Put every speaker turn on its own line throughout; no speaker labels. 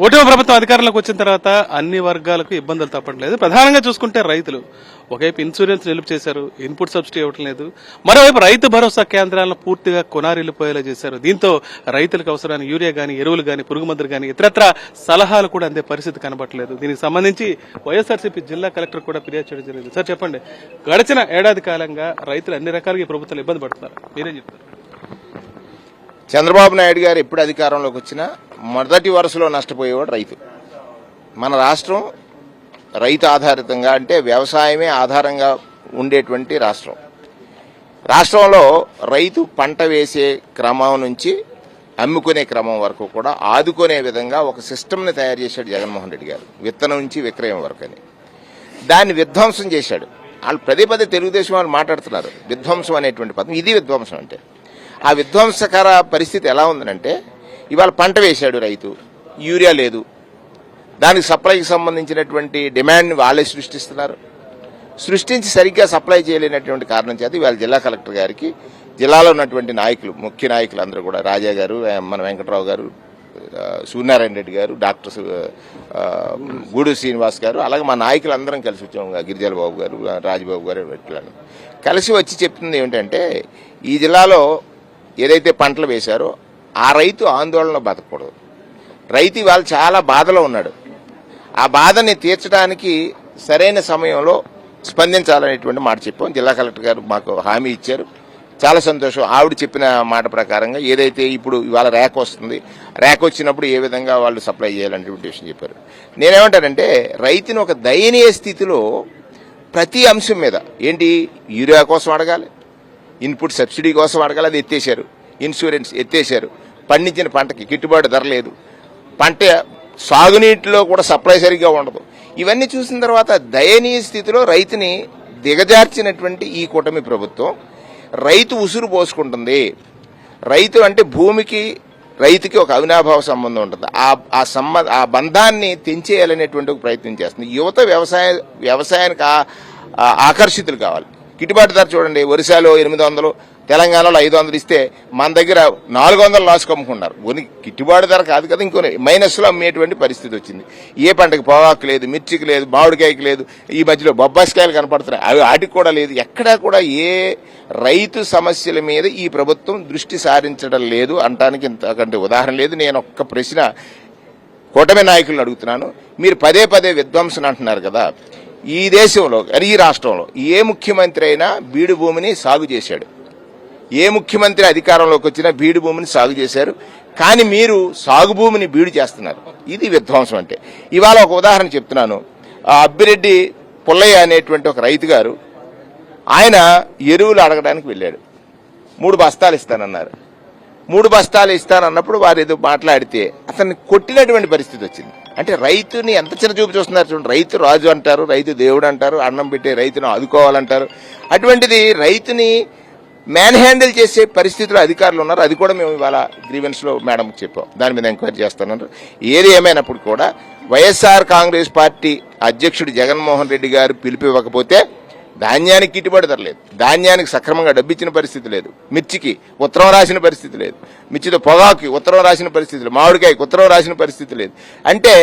కూటమి ప్రభుత్వం అధికారంలోకి వచ్చిన తర్వాత అన్ని వర్గాలకు ఇబ్బందులు తప్పట్లేదు. ప్రధానంగా చూసుకుంటే రైతులు ఒకవైపు ఇన్సూరెన్స్ నిలుపు చేశారు, ఇన్పుట్ సబ్సిడీ ఇవ్వటం లేదు. మరోవైపు రైతు భరోసా కేంద్రాలను పూర్తిగా కొనారిల్లిపోయేలా చేశారు. దీంతో రైతులకు అవసరాన్ని యూరియా గానీ, ఎరువులు గానీ, పురుగు మందులు గానీ, ఇతరత్ర సలహాలు కూడా అందే పరిస్థితి కనబట్టలేదు. దీనికి సంబంధించి వైఎస్ఆర్సీపీ జిల్లా కలెక్టర్ కూడా ఫిర్యాదు చేయడం జరిగింది. సార్ చెప్పండి, గడిచిన ఏడాది కాలంగా రైతులు అన్ని రకాలుగా ప్రభుత్వాలు ఇబ్బంది పడుతున్నారు, మీరేం చెప్తారు?
చంద్రబాబు నాయుడు గారు ఎప్పుడు అధికారంలోకి వచ్చినా మొదటి వరుసలో నష్టపోయేవాడు రైతు. మన రాష్ట్రం రైతు ఆధారితంగా, అంటే వ్యవసాయమే ఆధారంగా ఉండేటువంటి రాష్ట్రం. రాష్ట్రంలో రైతు పంట వేసే క్రమం నుంచి అమ్ముకునే క్రమం వరకు కూడా ఆదుకునే విధంగా ఒక సిస్టమ్ని తయారు చేశాడు జగన్మోహన్ రెడ్డి గారు, విత్తనం నుంచి విక్రయం వరకు అని. దాన్ని విధ్వంసం చేశాడు. వాళ్ళు పదే పదే తెలుగుదేశం వాళ్ళు మాట్లాడుతున్నారు విధ్వంసం అనేటువంటి పదం. ఇది విధ్వంసం అంటే. ఆ విధ్వంసకర పరిస్థితి ఎలా ఉందనంటే, ఇవాళ పంట వేశాడు రైతు, యూరియా లేదు, దానికి సప్లైకి సంబంధించినటువంటి డిమాండ్ని వాళ్ళే సృష్టిస్తున్నారు. సృష్టించి సరిగ్గా సప్లై చేయలేనటువంటి కారణం చేత ఇవాళ జిల్లా కలెక్టర్ గారికి జిల్లాలో ఉన్నటువంటి నాయకులు, ముఖ్య నాయకులు అందరూ కూడా, రాజా గారు, మన వెంకట్రావు గారు, సూర్యనారాయణ రెడ్డి గారు, డాక్టర్ గూడు శ్రీనివాస్ గారు, అలాగే మా నాయకులు అందరం కలిసి వచ్చాం. గిరిజల బాబు గారు, రాజబాబు గారు, ఇట్లాను కలిసి వచ్చి చెప్తుంది ఏమిటంటే, ఈ జిల్లాలో ఏదైతే పంటలు వేశారో ఆ రైతు ఆందోళన బతకూడదు. రైతు ఇవాళ చాలా బాధలో ఉన్నాడు. ఆ బాధని తీర్చడానికి సరైన సమయంలో స్పందించాలనేటువంటి మాట చెప్పాం. జిల్లా కలెక్టర్ గారు మాకు హామీ ఇచ్చారు, చాలా సంతోషం. ఆవిడ చెప్పిన మాట ప్రకారంగా ఏదైతే ఇప్పుడు ఇవాళ ర్యాక్ వస్తుంది, ర్యాక్ వచ్చినప్పుడు ఏ విధంగా వాళ్ళు సప్లై చేయాలనేటువంటి విషయం చెప్పారు. నేనేమంటానంటే, రైతుని ఒక దయనీయ స్థితిలో ప్రతి అంశం మీద, ఏంటి యూరియా కోసం అడగాలి, ఇన్పుట్ సబ్సిడీ కోసం అడగాలి, అది ఎత్తేశారు. ఇన్సూరెన్స్ ఎత్తేశారు. పండించిన పంటకి గిట్టుబాటు ధర లేదు. పంట సాగునీటిలో కూడా సప్లై సరిగ్గా ఉండదు. ఇవన్నీ చూసిన తర్వాత దయనీయ స్థితిలో రైతుని దిగజార్చినటువంటి ఈ కూటమి ప్రభుత్వం రైతు ఉసురు పోసుకుంటుంది. రైతు అంటే భూమికి రైతుకి ఒక అవినాభావ సంబంధం ఉంటుంది. ఆ బంధాన్ని తెంచేయాలనేటువంటి ఒక ప్రయత్నం చేస్తుంది. యువత వ్యవసాయానికి ఆకర్షితులు కావాలి. గిట్టుబాటు ధర చూడండి, ఒరిస్సాలో 800, తెలంగాణలో 500 ఇస్తే మన దగ్గర 400 లాస్ కమ్ముకున్నారు. గిట్టుబాటు ధర కాదు కదా, ఇంకో మైనస్లో అమ్మేటువంటి పరిస్థితి వచ్చింది. ఏ పంటకి పొగాకు లేదు, మిర్చికి లేదు, మామిడికాయకి లేదు, ఈ మధ్యలో బొబ్బాయికాయలు కనపడుతున్నాయి, అవి వాటికి కూడా లేదు. ఎక్కడా కూడా ఏ రైతు సమస్యల మీద ఈ ప్రభుత్వం దృష్టి సారించడం లేదు అంటానికి ఇంతకంటే ఉదాహరణ లేదు. నేను ఒక్క ప్రశ్న కూటమి నాయకులను అడుగుతున్నాను. మీరు పదే పదే విధ్వంసన అంటున్నారు కదా, ఈ దేశంలో, ఈ రాష్ట్రంలో ఏ ముఖ్యమంత్రి అయినా బీడు భూమిని సాగు చేశాడు? ఏ ముఖ్యమంత్రి అధికారంలోకి వచ్చినా బీడు భూమిని సాగు చేశారు. కానీ మీరు సాగు భూమిని బీడు చేస్తున్నారు. ఇది విధ్వంసం అంటే. ఇవాళ ఒక ఉదాహరణ చెప్తున్నాను. అబ్బిరెడ్డి పుల్లయ్య అనేటువంటి ఒక రైతు గారు, ఆయన ఎరువులు అడగడానికి వెళ్ళాడు. 3 బస్తాలు ఇస్తానన్నారు. 3 బస్తాలు ఇస్తానన్నప్పుడు వారు ఏదో మాట్లాడితే అతన్ని కొట్టినటువంటి పరిస్థితి వచ్చింది. అంటే రైతుని ఎంత చిన్న చూపు చూస్తున్నారు చూడండి. రైతు రాజు అంటారు, రైతు దేవుడు అంటారు, అన్నం పెట్టే రైతును ఆదుకోవాలంటారు. అటువంటిది రైతుని మ్యాన్ హ్యాండిల్ చేసే పరిస్థితిలో అధికారులు ఉన్నారు. అది కూడా మేము ఇవాళ గ్రీవెన్స్ లో మేడంకి చెప్పాం, దాని మీద ఎంక్వైరీ చేస్తున్నారు. ఏది ఏమైనప్పుడు కూడా వైఎస్ఆర్ కాంగ్రెస్ పార్టీ అధ్యక్షుడు జగన్మోహన్ రెడ్డి గారు పిలుపు ఇవ్వకపోతే ధాన్యానికి గిట్టుబాటు ధర లేదు, ధాన్యానికి సక్రమంగా డబ్బిచ్చిన పరిస్థితి లేదు, మిర్చికి ఉత్తరం రాసిన పరిస్థితి లేదు, మిర్చితో పొగాకు ఉత్తరం రాసిన పరిస్థితి లేదు, మామిడికాయకి ఉత్తరం రాసిన పరిస్థితి లేదు. అంటే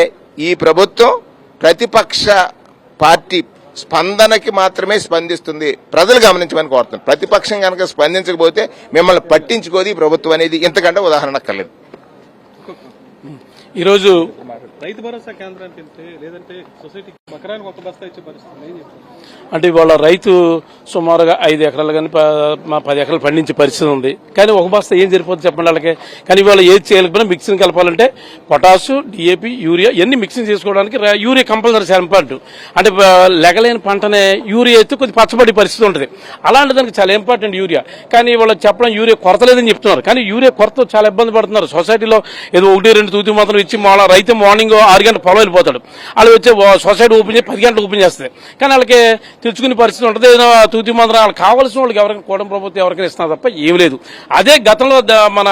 ఈ ప్రభుత్వం ప్రతిపక్ష పార్టీ స్పందనకి మాత్రమే స్పందిస్తుంది. ప్రజలు గమనించమని కోరుతున్నారు. ప్రతిపక్షం కనుక స్పందించకపోతే మిమ్మల్ని పట్టించుకోది ప్రభుత్వం అనేది ఇంతకంటే ఉదాహరణ అక్కర్లేదు.
ఈరోజు రైతు భరోసా కేంద్రానికి వెళ్తే, లేదంటే సొసైటీకి ఎకరానికి 1 బస్తా ఇచ్చే పరిస్థితి అంటే ఇవాళ రైతు సుమారుగా 5 ఎకరాలు కానీ 10 ఎకరాలు పండించే పరిస్థితి ఉంది. కానీ 1 బస్తా ఏం సరిపోతుంది చెప్పండి వాళ్ళకి. కానీ ఇవాళ ఏది చేయలేకపోయినా మిక్సింగ్ కలపాలంటే పొటాసు, డిఏపి, యూరియా ఇవన్నీ మిక్సింగ్ చేసుకోవడానికి యూరియా కంపల్సరీ ఇంపార్టెంట్. అంటే లెగలేని పంటనే యూరియా అయితే కొద్ది పచ్చబడి పరిస్థితి ఉంటుంది. అలాంటి దానికి చాలా ఇంపార్టెంట్ యూరియా. కానీ వాళ్ళకి చెప్పడం యూరియా కొరత లేదని చెప్తున్నారు. కానీ యూరియా కొరత చాలా ఇబ్బంది పడుతున్నారు. సొసైటీలో ఏదో 1-2 తూతి మాత్రం ఇచ్చి రైతు మార్నింగ్ 6 గంటల పొలం వెళ్ళిపోతాడు. వాళ్ళు వచ్చే సొసైటీ ఓపెన్ చేసి 10 గంటలకు ఓపెన్ చేస్తుంది. కానీ వాళ్ళకి తెచ్చుకునే పరిస్థితి ఉంటుంది. ఏదైనా తూతి మంత్రం వాళ్ళు కావాల్సిన వాళ్ళకి ఎవరికైనా కూటమి ప్రభుత్వం ఎవరికైనా ఇస్తున్నారు తప్ప ఏం లేదు. అదే గతంలో మన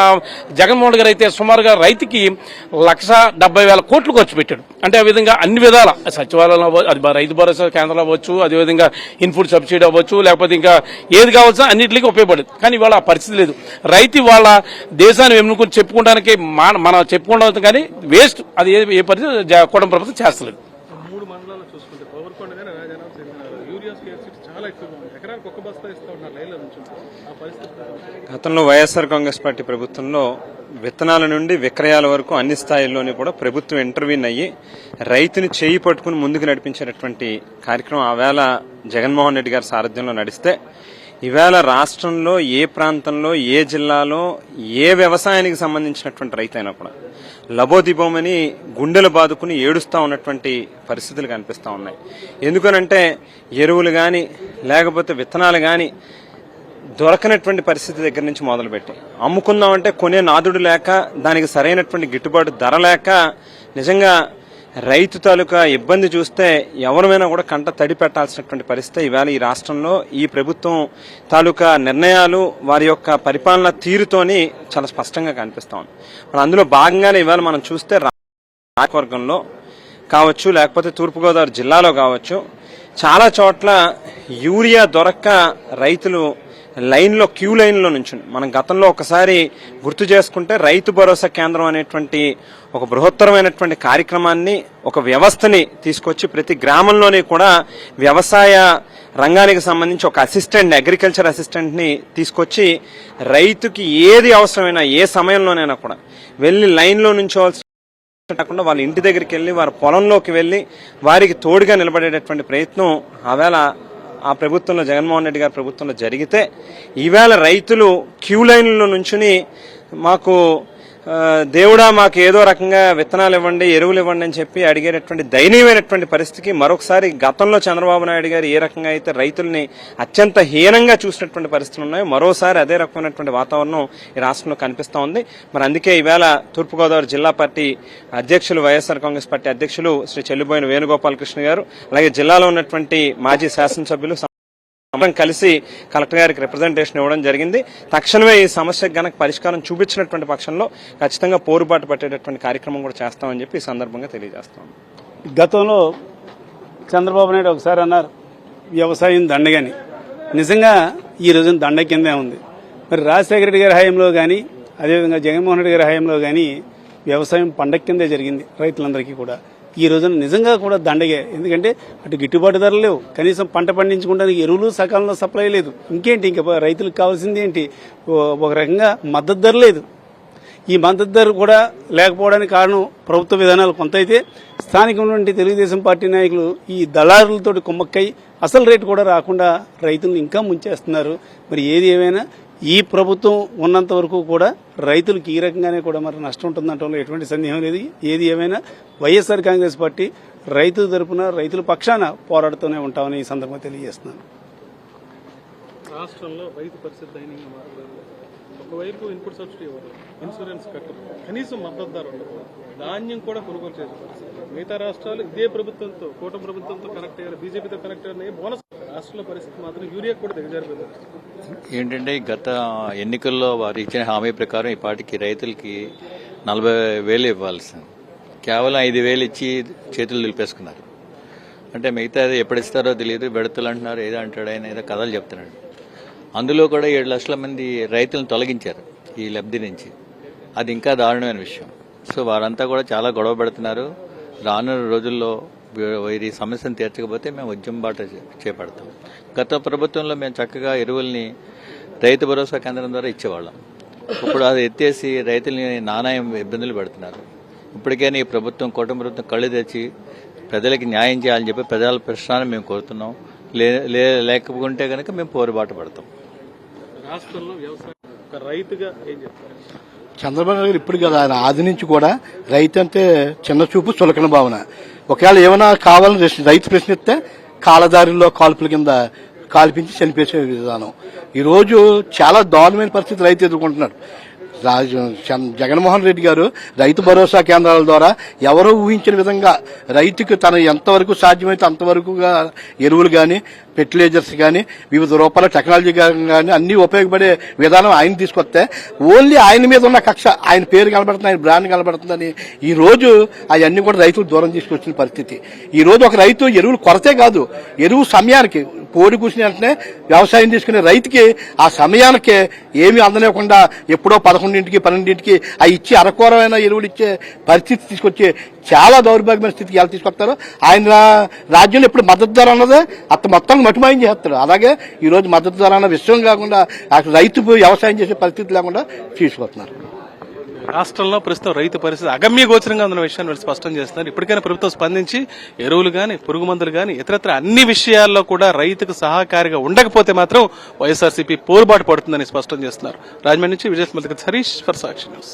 జగన్మోహన్ గారు అయితే సుమారుగా రైతుకి 1,70,000 కోట్లు ఖర్చు పెట్టాడు. అంటే ఆ విధంగా అన్ని విధాల సచివాలయం అది రైతు భరోసా కేంద్రాలు అవ్వచ్చు, అదేవిధంగా ఇన్పుట్ సబ్సిడీ అవ్వచ్చు, లేకపోతే ఇంకా ఏది కావాల్సిన అన్నింటికి ఉపయోగపడేది. కానీ ఇవాళ ఆ పరిస్థితి లేదు. రైతు వాళ్ళ దేశాన్ని ఎన్నుకొని చెప్పుకోవడానికి మనం చెప్పుకోవడం కానీ వేస్ట్. అది ఏ పరిస్థితి కూటమి ప్రభుత్వం చేస్తలేదు.
3 మండలాలు చూసుకుంటే పవర్కొండ కానీ రాజానగరం చెందినారు యూరియా స్కేర్సిటీ చాలా ఎక్కువగా ఉంది. ఎకరానికి ఒక బస్తా ఇస్తా ఉన్నారు లైన్లో నుంచి. ఆ పరిస్థితి
గతంలో వైఎస్ఆర్ కాంగ్రెస్ పార్టీ ప్రభుత్వంలో విత్తనాల నుండి విక్రయాల వరకు అన్ని స్థాయిల్లోనే కూడా ప్రభుత్వం ఇంటర్వ్యూన్ అయ్యి రైతుని చేయి పట్టుకుని ముందుకు నడిపించేటటువంటి కార్యక్రమం ఆవేళ జగన్మోహన్ రెడ్డి గారి సారథ్యంలో నడిస్తే ఈవేళ రాష్ట్రంలో ఏ ప్రాంతంలో ఏ జిల్లాలో ఏ వ్యవసాయానికి సంబంధించినటువంటి రైతు అయినా కూడా లబోదిబోమని గుండెలు బాదుకుని ఏడుస్తూ ఉన్నటువంటి పరిస్థితులు కనిపిస్తూ ఉన్నాయి. ఎందుకనంటే ఎరువులు కానీ లేకపోతే విత్తనాలు కానీ దొరకనటువంటి పరిస్థితి దగ్గర నుంచి మొదలుపెట్టి అమ్ముకుందామంటే కొనే నాదుడు లేక దానికి సరైనటువంటి గిట్టుబాటు ధర లేక నిజంగా రైతు తాలూకా ఇబ్బంది చూస్తే ఎవరిమైనా కూడా కంట తడి పెట్టాల్సినటువంటి పరిస్థితి ఈవేళ ఈ రాష్ట్రంలో ఈ ప్రభుత్వం తాలూకా నిర్ణయాలు వారి యొక్క పరిపాలన తీరుతోని చాలా స్పష్టంగా కనిపిస్తా ఉంది. మరి అందులో భాగంగానే ఈవేళ మనం చూస్తే రాజవర్గంలో కావచ్చు లేకపోతే తూర్పుగోదావరి జిల్లాలో కావచ్చు చాలా చోట్ల యూరియా దొరక్క రైతులు లైన్లో క్యూ లైన్లో నుంచి మనం గతంలో ఒకసారి గుర్తు చేసుకుంటే రైతు భరోసా కేంద్రం అనేటువంటి ఒక బృహత్తరమైనటువంటి కార్యక్రమాన్ని ఒక వ్యవస్థని తీసుకొచ్చి ప్రతి గ్రామంలోనే కూడా వ్యవసాయ రంగానికి సంబంధించి ఒక అసిస్టెంట్ అగ్రికల్చర్ అసిస్టెంట్ ని తీసుకొచ్చి రైతుకి ఏది అవసరమైనా ఏ సమయంలోనైనా కూడా వెళ్లి లైన్లో నుంచోవాల్సి కాకుండా వాళ్ళ ఇంటి దగ్గరికి వెళ్లి వారి పొలంలోకి వెళ్లి వారికి తోడుగా నిలబడేటటువంటి ప్రయత్నం ఆవేళ ఆ ప్రభుత్వంలో జగన్మోహన్ రెడ్డి గారి ప్రభుత్వంలో జరిగితే ఈవేళ రైతులు క్యూ లైన్లో నుంచుని మాకు దేవుడా మాకు ఏదో రకంగా విత్తనాలు ఇవ్వండి ఎరువులు ఇవ్వండి అని చెప్పి అడిగేటటువంటి దయనీయమైనటువంటి పరిస్థితికి మరొకసారి గతంలో చంద్రబాబు నాయుడు గారు ఏ రకంగా అయితే రైతుల్ని అత్యంత హీనంగా చూసినటువంటి పరిస్థితులు ఉన్నాయో మరోసారి అదే రకమైనటువంటి వాతావరణం ఈ రాష్ట్రంలో కనిపిస్తూ ఉంది. మరి అందుకే ఈవేళ తూర్పుగోదావరి జిల్లా పార్టీ అధ్యక్షులు వైఎస్ఆర్ కాంగ్రెస్ పార్టీ అధ్యక్షులు శ్రీ చెల్లుబోయిన వేణుగోపాలకృష్ణ గారు అలాగే జిల్లాలో ఉన్నటువంటి మాజీ శాసనసభ్యులు కలిసి కలెక్టర్ గారికి రిప్రజెంటేషన్ ఇవ్వడం జరిగింది. తక్షణమే ఈ సమస్యకు గనక పరిష్కారం చూపించినటువంటి పక్షంలో ఖచ్చితంగా పోరుబాటు పట్టేటటువంటి కార్యక్రమం కూడా చేస్తామని చెప్పి ఈ సందర్భంగా తెలియజేస్తాం.
గతంలో చంద్రబాబు నాయుడు ఒకసారి అన్నారు వ్యవసాయం దండగని. నిజంగా ఈ రోజున దండ కిందే ఉంది. మరి రాజశేఖర రెడ్డి గారి హయాంలో కానీ అదేవిధంగా జగన్మోహన్ రెడ్డి గారి హయాంలో కానీ వ్యవసాయం పండగ కిందే జరిగింది రైతులందరికీ కూడా. ఈ రోజున నిజంగా కూడా దండగే. ఎందుకంటే అటు గిట్టుబాటు ధరలు లేవు, కనీసం పంట పండించుకోవడానికి ఎరువులు సకాలంలో సప్లై లేదు. ఇంకేంటి ఇంకా రైతులకు కావాల్సింది ఏంటి? ఒక రకంగా మద్దతు ధర లేదు. ఈ మద్దతు ధర కూడా లేకపోవడానికి కారణం ప్రభుత్వ విధానాలు కొంత అయితే, స్థానికమైనటువంటి తెలుగుదేశం పార్టీ నాయకులు ఈ దళారులతో కుమ్మక్కై అసలు రేటు కూడా రాకుండా రైతులను ఇంకా ముంచేస్తున్నారు. మరి ఏది ఏమైనా ఈ ప్రభుత్వం ఉన్నంత వరకు కూడా రైతులకు ఈ రకంగానే కూడా మరి నష్టం ఉంటుందంటంలో ఎటువంటి సందేహం లేదు. ఏది ఏమైనా వైఎస్ఆర్ కాంగ్రెస్ పార్టీ రైతుల తరపున రైతుల పక్షాన పోరాడుతూనే ఉంటామని ఈ సందర్భంగా తెలియజేస్తున్నాను.
రాష్ట్రంలో రైతు పరిస్థితి దయనీయంగా మారలేదు. ఒకవైపు ఇన్పుట్ సబ్సిడీ ఇవ్వరు, ఇన్సూరెన్స్ కట్టరు, కనీసం మద్దతు ధర ఉండదు, ధాన్యం కూడా కొనుగోలు చేసే పరిస్థితి. మిగతా రాష్ట్రాలు ఇదే ప్రభుత్వంతో కూటమి ప్రభుత్వంతో కనెక్ట్ అయ్యారు, బీజేపీతో కనెక్ట్ అయ్యారు. బోనస్ రాష్ట్రంలో పరిస్థితి మాత్రం యూరియా కూడా దిగజారిపోయింది.
ఏంటంటే గత ఎన్నికల్లో వారు ఇచ్చిన హామీ ప్రకారం ఈ పార్టీకి రైతులకి 40,000 ఇవ్వాల్సింది, కేవలం 5,000 ఇచ్చి చేతులు దులిపేసుకున్నారు. అంటే మిగతా ఎప్పుడు ఇస్తారో తెలియదు, బెడతలు అంటున్నారు, ఏదో అంటాడు ఆయన, ఏదో కథలు చెప్తున్నాడు. అందులో కూడా 7 లక్షల మంది రైతులను తొలగించారు ఈ లబ్ధి నుంచి. అది ఇంకా దారుణమైన విషయం. సో వారంతా కూడా చాలా గొడవ పెడుతున్నారు. రానున్న రోజుల్లో ఈ సమస్యను తీర్చకపోతే మేము ఉద్యమ బాట చేపడతాం. గత ప్రభుత్వంలో మేము చక్కగా ఎరువుల్ని రైతు భరోసా కేంద్రం ద్వారా ఇచ్చేవాళ్ళం. ఇప్పుడు అది ఎత్తేసి రైతుల్ని నానా ఇబ్బందులు పెడుతున్నారు. ఇప్పటికైనా ఈ ప్రభుత్వం కూటమి ప్రభుత్వం కళ్ళు తెచ్చి ప్రజలకి న్యాయం చేయాలని చెప్పి ప్రజల ప్రశ్నని మేము కోరుతున్నాం. లేకపోతే కనుక మేము పోరుబాటు పడతాం.
రాష్ట్రంలో వ్యవసాయం ఒక రైతుగా ఏం చెప్తారు?
చంద్రబాబు నాయుడు ఇప్పుడు కదా ఆయన ఆది నుంచి కూడా రైతు అంటే చిన్న చూపు చులకన భావన. ఒకవేళ ఏమైనా కావాలని రైతు ప్రశ్నిస్తే కాలదారిలో కాల్పుల కింద కాల్పించి చనిపేసే విధానం. ఈరోజు చాలా దారుణమైన పరిస్థితి రైతు ఎదుర్కొంటున్నాడు. జగన్మోహన్ రెడ్డి గారు రైతు భరోసా కేంద్రాల ద్వారా ఎవరో ఊహించిన విధంగా రైతుకు తన ఎంతవరకు సాధ్యమైతే అంతవరకుగా ఎరువులు కానీ ఫెర్టిలైజర్స్ కానీ వివిధ రూపాయల టెక్నాలజీ కానీ అన్ని ఉపయోగపడే విధానం ఆయన తీసుకొస్తే ఓన్లీ ఆయన మీద ఉన్న కక్ష, ఆయన పేరు కనబడుతుంది, ఆయన బ్రాండ్ కనబడుతుందని ఈ రోజు అవన్నీ కూడా రైతులు దూరం తీసుకొచ్చిన పరిస్థితి. ఈ రోజు ఒక రైతు ఎరువులు కొరతే కాదు, ఎరువు సమయానికి కోడి కూసిన వెంటనే వ్యవసాయం తీసుకునే రైతుకి ఆ సమయానికే ఏమీ అందలేకుండా ఎప్పుడో 11 11ంటికి 12ంటికి అవి ఇచ్చి అరకొరమైన ఎరువులు ఇచ్చే పరిస్థితి తీసుకొచ్చే చాలా దౌర్భాగ్యమైన స్థితికి ఎలా తీసుకొస్తారు. ఆయన రాజ్యంలో ఇప్పుడు మద్దతు ధర అన్నదే మొత్తం మటుమాయం చేస్తారు. అలాగే ఈ రోజు మద్దతు ధర అన్న విషయం కాకుండా అక్కడ రైతు వ్యవసాయం చేసే పరిస్థితి లేకుండా తీసుకొస్తున్నారు.
రాష్ట్రంలో ప్రస్తుతం రైతు పరిస్థితి అగమ్య గోచరంగా ఉన్న విషయాన్ని వీళ్ళు స్పష్టం చేస్తున్నారు. ఇప్పటికైనా ప్రభుత్వం స్పందించి ఎరువులు గాని, పురుగు మందులు గాని, ఇతరత్ర అన్ని విషయాల్లో కూడా రైతుకు సహకారిగా ఉండకపోతే మాత్రం వైఎస్ఆర్సీపీ పోరుబాటు పడుతుందని స్పష్టం చేస్తున్నారు. రాజమండ్రి నుంచి Vijay Harish for Sakshi news.